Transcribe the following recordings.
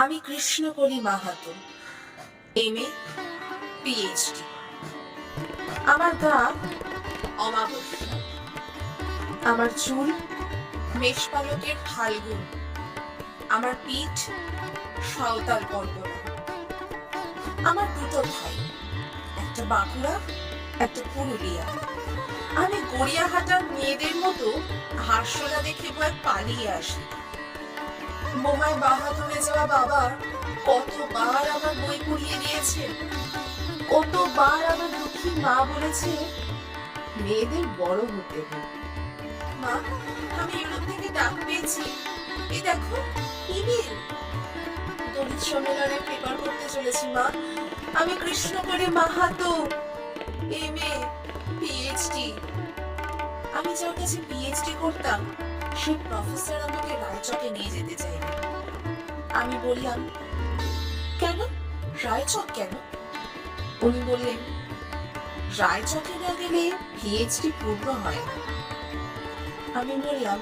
আমি Krishnakoli Mahato, M A, PhD. আমার গা অমাবস্যা, আমার চুল মেষপালকের ফাল্গুন, আমার পিঠ সাঁওতাল পরগনা। আমার দুটো ভাই, একটা বাঁকুড়া, একটা পুরুলিয়া। আমি গড়িয়াহাটার মেয়েদের মতো হাস্যরা দেখে ভয় পালিয়ে আসি। বোমায় বাহাদুরে যাওয়া বাবা কতবার আমার বই পড়িয়ে দিয়েছে, কতবার আমার দুঃখী মা বলেছে মেয়েদের বড় হতে হবে। মা, আমি ইউরোপ থেকে ডাক পেয়েছি, এই দেখো ইমেল। দলিত সম্মেলনে পেপার করতে চলেছি মা। আমি কৃষ্ণকলি মাহাতো, এম.এ, পিএইচডি। আমি যার কাছে পিএইচডি করতাম সে প্রফেসর আমাকে রায়চকে নিয়ে যেতে চাইলেন। আমি বললাম, কেন রায়চক কেন? উনি বললেন, রায়চকে না গেলে পিএইচডি পূর্ণ হয় না। আমি বললাম,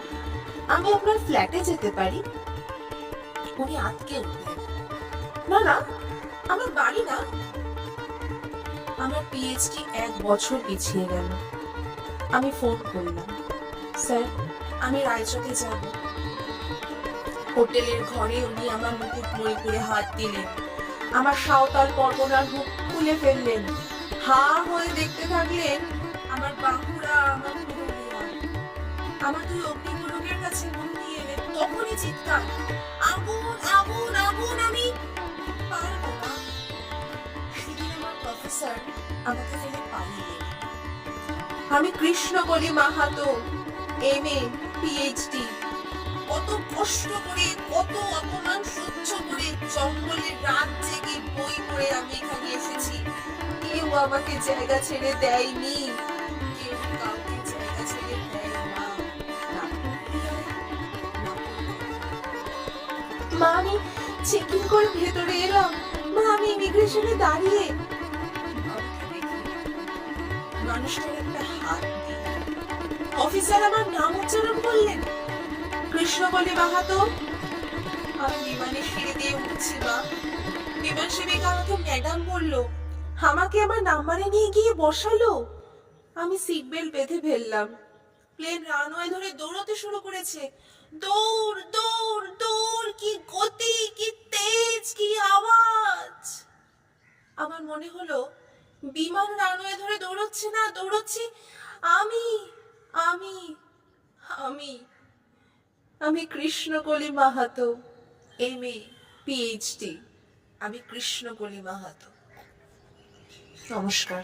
আমি আপনার ফ্ল্যাটে যেতে পারি? উনি আটকে উঠলেন, না না, আমার বাড়ি না। আমার পিএইচডি 1 বছর পিছিয়ে গেল। আমি ফোন করলাম, স্যার আমি রায়চকে যাব। হোটেলের ঘরে উনি আমার মুকুট মণি করে হাত দিলেন, আমার সাঁওতাল পরগনার মুখ খুলে ফেললেন, হা হয়ে দেখতে থাকলেন আমার বাঁকুড়া, আমার পুরুলিয়া। আমার দুই অগ্নিগুরুকের কাছে মন দিয়ে এলেন, তখনই চিৎকার, আগুন আগুন আগুন, আমি পারবো না। সেদিন আমার প্রফেসর আমাকে ফেলে পালিয়ে গেলেন। আমি কৃষ্ণকলি মাহাতো, এম.এ, পিএইচডি। কত কষ্ট করে, কত অপমান সহ্য করে জঙ্গলের রাত জেগে বই পড়ে আমি এখানে এসেছি। কেউ আমাকে জায়গা ছেড়ে দেয়নি, কেউ কাউকে জায়গা ছেড়ে দেয় না। মা, আমি চেকিং করে ভেতরে এলাম। মা, আমি ইমিগ্রেশনে দাঁড়িয়ে মানুষটার একটা হাত দিয়ে অফিসার আমার নাম উচ্চারণ করলেন, কৃষ্ণকলি মাহাতো। আমি বিমানের সিঁড়ি দিয়ে উঠছি মা। বিমান সেবিকা আমাকে ম্যাডাম বললো, আমাকে আমার নাম্বারে নিয়ে গিয়ে বসালো। আমি সিট বেল্ট বেঁধে ফেললাম। প্লেন রানওয়ে ধরে দৌড়তে শুরু করেছে। দৌড় দৌড় দৌড়, কি গতি, কি তেজ, কি আওয়াজ! আমার মনে হলো বিমান রানওয়ে ধরে দৌড়চ্ছে না, দৌড়চ্ছি আমি আমি আমি আমি কৃষ্ণকলি মাহাতো, এম.এ, পিএইচডি। আমি কৃষ্ণকলি মাহাতো। নমস্কার।